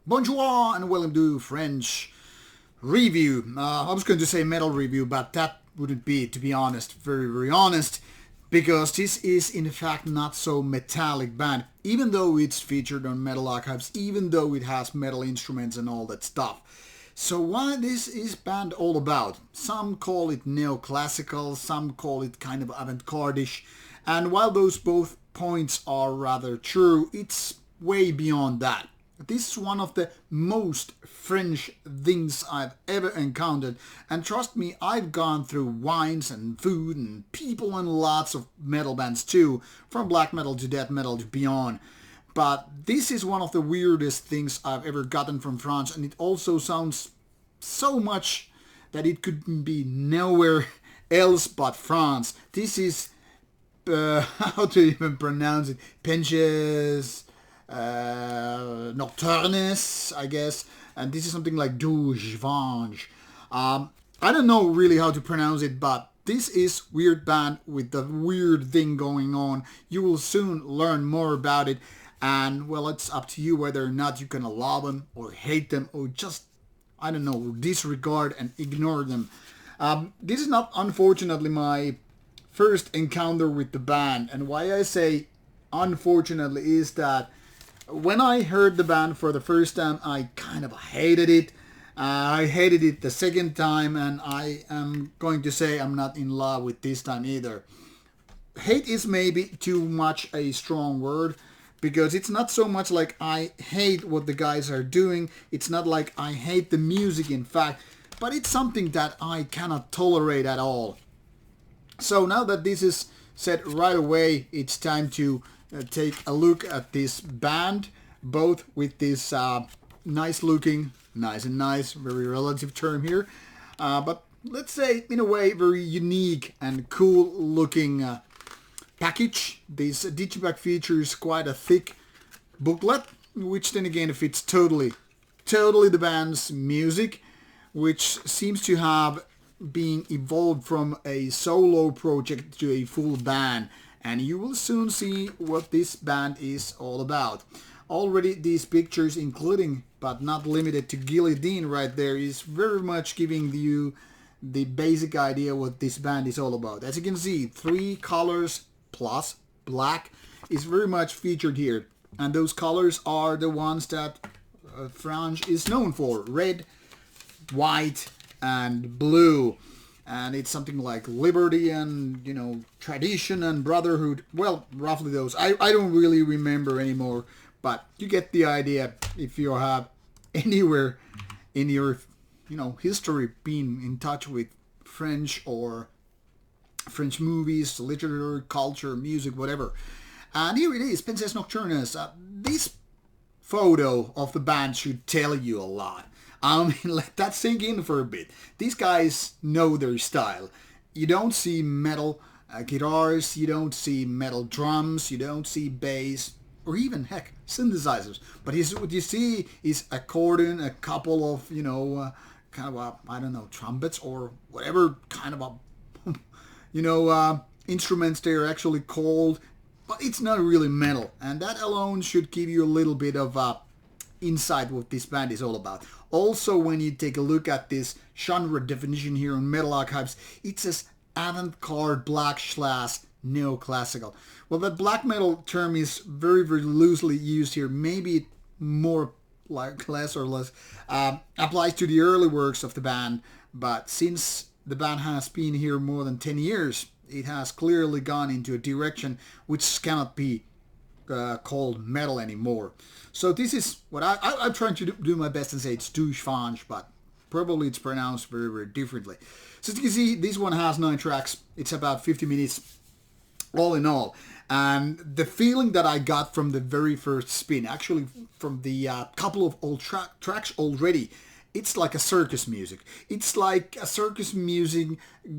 Bonjour and welcome to French review. I was going to say metal review, but that wouldn't be, to be honest, very honest, because this is in fact not so metallic band, even though it's featured on Metal Archives, even though it has metal instruments and all that stuff. So what this is band all about? Some call it neoclassical, some call it kind of avant-garde-ish, and while those both points are rather true, it's way beyond that. This is one of the most French things I've ever encountered, and trust me, I've gone through wines and food and people and lots of metal bands too, from black metal to death metal to beyond. But this is one of the weirdest things I've ever gotten from France, and it also sounds so much that it could be nowhere else but France. This is, how to even pronounce it, Pensées, Nocturnes, I guess, and this is something like Douce Fange. I don't know really how to pronounce it, but this is weird band with the weird thing going on. You will soon learn more about it, and well, it's up to you whether or not you're gonna love them or hate them or just, I don't know, disregard and ignore them. This is not, unfortunately, my first encounter with the band, and why I say unfortunately is that when I heard the band for the first time, I kind of hated it. I hated it the second time, and I am going to say I'm not in love with this time either. Hate is maybe too much a strong word, because it's not so much like I hate what the guys are doing. It's not like I hate the music, in fact, but it's something that I cannot tolerate at all. So now that this is said right away, it's time to take a look at this band, both with this nice looking, very relative term here, but let's say in a way very unique and cool looking package. This digipack features quite a thick booklet, which then again fits totally the band's music, which seems to have been evolved from a solo project to a full band. And you will soon see what this band is all about. Already these pictures, including but not limited to Guillotine right there, is very much giving you the basic idea what this band is all about. As you can see, 3 colors plus black is very much featured here. And those colors are the ones that Frange is known for. Red, white and blue. And it's something like liberty and, you know, tradition and brotherhood. Well, roughly those. I don't really remember anymore, but you get the idea if you have anywhere in your, you know, history been in touch with French or French movies, literature, culture, music, whatever. And here it is, Pensées Nocturnes. This photo of the band should tell you a lot. I mean, let that sink in for a bit. These guys know their style. You don't see metal guitars, you don't see metal drums, you don't see bass, or even, heck, synthesizers. But what you see is accordion, a couple of, you know, kind of a, I don't know, trumpets or whatever kind of a, you know, instruments they are actually called. But it's not really metal. And that alone should give you a little bit of insight what this band is all about. Also, when you take a look at this genre definition here on Metal Archives, it says avant-garde black / neoclassical. Well, that black metal term is very loosely used here. Maybe it more like less applies to the early works of the band, but since the band has been here more than 10 years, it has clearly gone into a direction which cannot be called metal anymore. So this is what I'm trying to do my best and say it's Douce Fange, but probably it's pronounced very differently. So as you can see, this one has 9 tracks. It's about 50 minutes all in all. And the feeling that I got from the very first spin, actually from the couple of old tracks already, it's like a circus music. It's like a circus music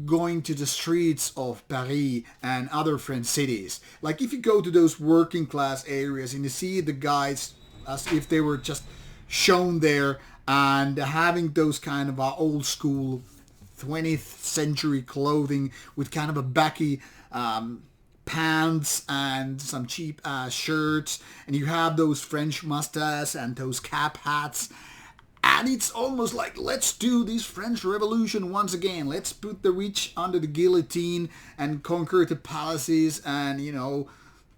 going to the streets of Paris and other French cities. Like if you go to those working class areas and you see the guys as if they were just shown there and having those kind of old school 20th century clothing with kind of a baggy pants and some cheap ass shirts, and you have those French mustaches and those cap hats. And it's almost like, let's do this French Revolution once again. Let's put the rich under the guillotine and conquer the palaces and,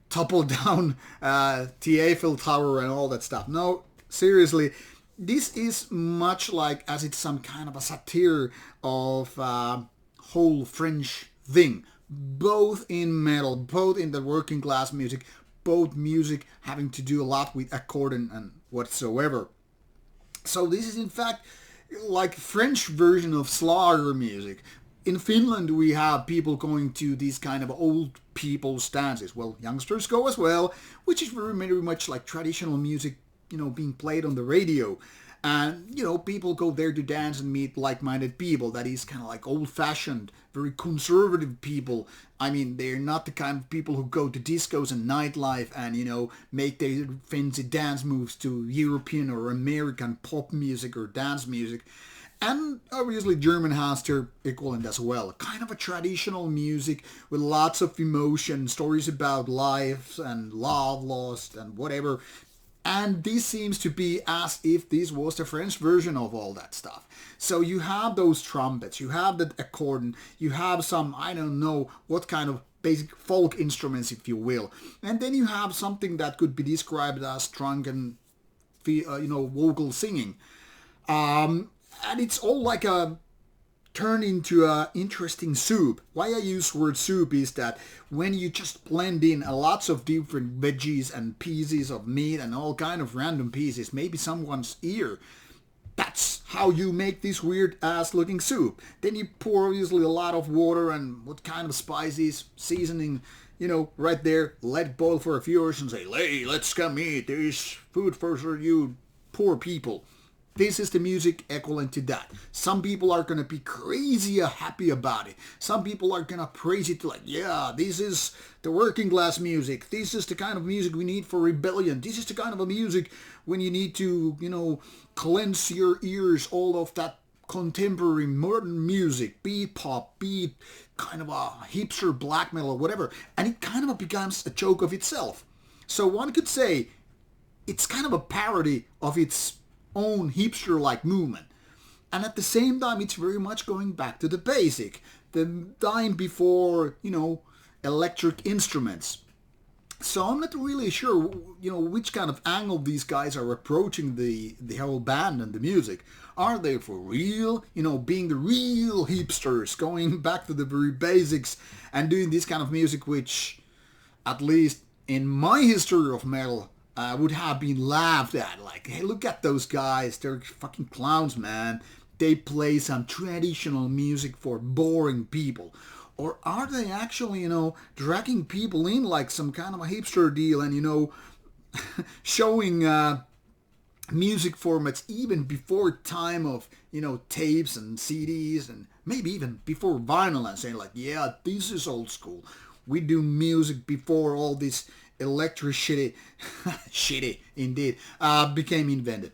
topple down the Eiffel Tower and all that stuff. No, seriously, this is much like as it's some kind of a satire of whole French thing. Both in metal, both in the working class music, both music having to do a lot with accordion and whatsoever. So this is in fact like French version of Slager music. In Finland we have people going to these kind of old people's dances. Well, youngsters go as well, which is very much like traditional music, being played on the radio. And, people go there to dance and meet like-minded people. That is kind of like old-fashioned, very conservative people. I mean, they're not the kind of people who go to discos and nightlife and, make their fancy dance moves to European or American pop music or dance music. And obviously German has their equivalent as well. Kind of a traditional music with lots of emotion, stories about life and love lost and whatever. And this seems to be as if this was the French version of all that stuff. So you have those trumpets, you have the accordion, you have some, I don't know what kind of basic folk instruments, if you will. And then you have something that could be described as drunken, vocal singing. And it's all like turned into a interesting soup. Why I use word soup is that when you just blend in lots of different veggies and pieces of meat and all kind of random pieces, maybe someone's ear, that's how you make this weird ass looking soup. Then you pour obviously a lot of water and what kind of spices, seasoning, right there, let it boil for a few hours and say, hey, let's come eat this food for you poor people. This is the music equivalent to that. Some people are going to be crazy happy about it. Some people are going to praise it like, yeah, this is the working class music. This is the kind of music we need for rebellion. This is the kind of a music when you need to, cleanse your ears all of that contemporary modern music, beat pop, beat kind of a hipster black metal or whatever. And it kind of becomes a joke of itself. So one could say it's kind of a parody of its own hipster-like movement. And at the same time, it's very much going back to the basic. The time before, electric instruments. So I'm not really sure, which kind of angle these guys are approaching the whole band and the music. Are they for real, being the real hipsters, going back to the very basics and doing this kind of music which, at least in my history of metal, would have been laughed at. Like, hey, look at those guys. They're fucking clowns, man. They play some traditional music for boring people. Or are they actually, dragging people in like some kind of a hipster deal and, showing music formats even before time of, tapes and CDs and maybe even before vinyl and saying like, yeah, this is old school. We do music before all this electricity, shitty indeed, became invented.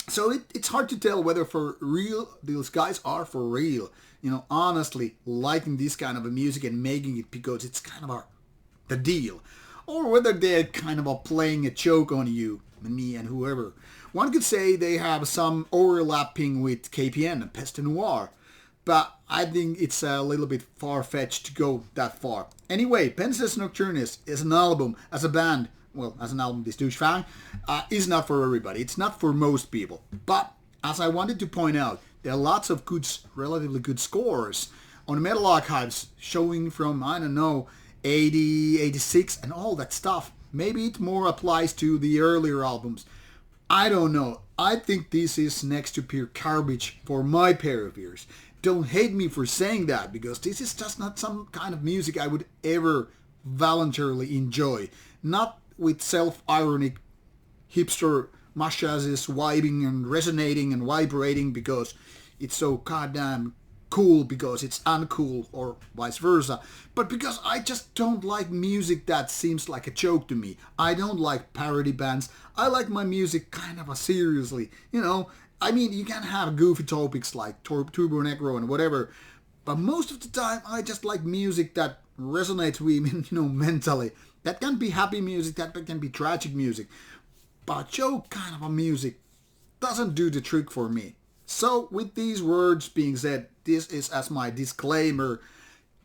So it's hard to tell whether for real these guys are for real, honestly liking this kind of a music and making it because it's kind of the deal, or whether they're kind of playing a joke on you and me and whoever. One could say they have some overlapping with KPN and Peste Noire, but I think it's a little bit far-fetched to go that far. Anyway, Pensées Nocturnes is an album, as a band, well, as an album, this Douce Fange, is not for everybody. It's not for most people. But, as I wanted to point out, there are lots of relatively good scores on Metal Archives showing from, 80, 86 and all that stuff. Maybe it more applies to the earlier albums. I don't know. I think this is next to pure garbage for my pair of ears. Don't hate me for saying that, because this is just not some kind of music I would ever voluntarily enjoy. Not with self-ironic hipster mustaches vibing and resonating and vibrating because it's so goddamn cool because it's uncool, or vice versa, but because I just don't like music that seems like a joke to me. I don't like parody bands. I like my music kind of seriously, I mean, you can have goofy topics like Turbo Negro and whatever, But most of the time, I just like music that resonates with me, mentally. That can be happy music, that can be tragic music. But joke kind of a music doesn't do the trick for me. So with these words being said, this is as my disclaimer.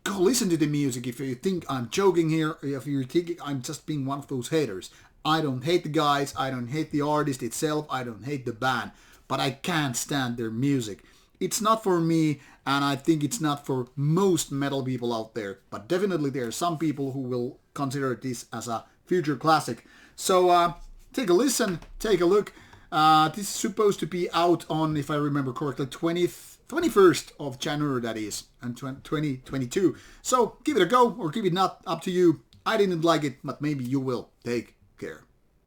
Go listen to the music if you think I'm joking here, if you're thinking I'm just being one of those haters. I don't hate the guys, I don't hate the artist itself, I don't hate the band, but I can't stand their music. It's not for me, and I think it's not for most metal people out there, but definitely there are some people who will consider this as a future classic. So take a listen, take a look. This is supposed to be out on, if I remember correctly, 21st of January, that is, and 2022. So give it a go, or give it not, up to you. I didn't like it, but maybe you will. Take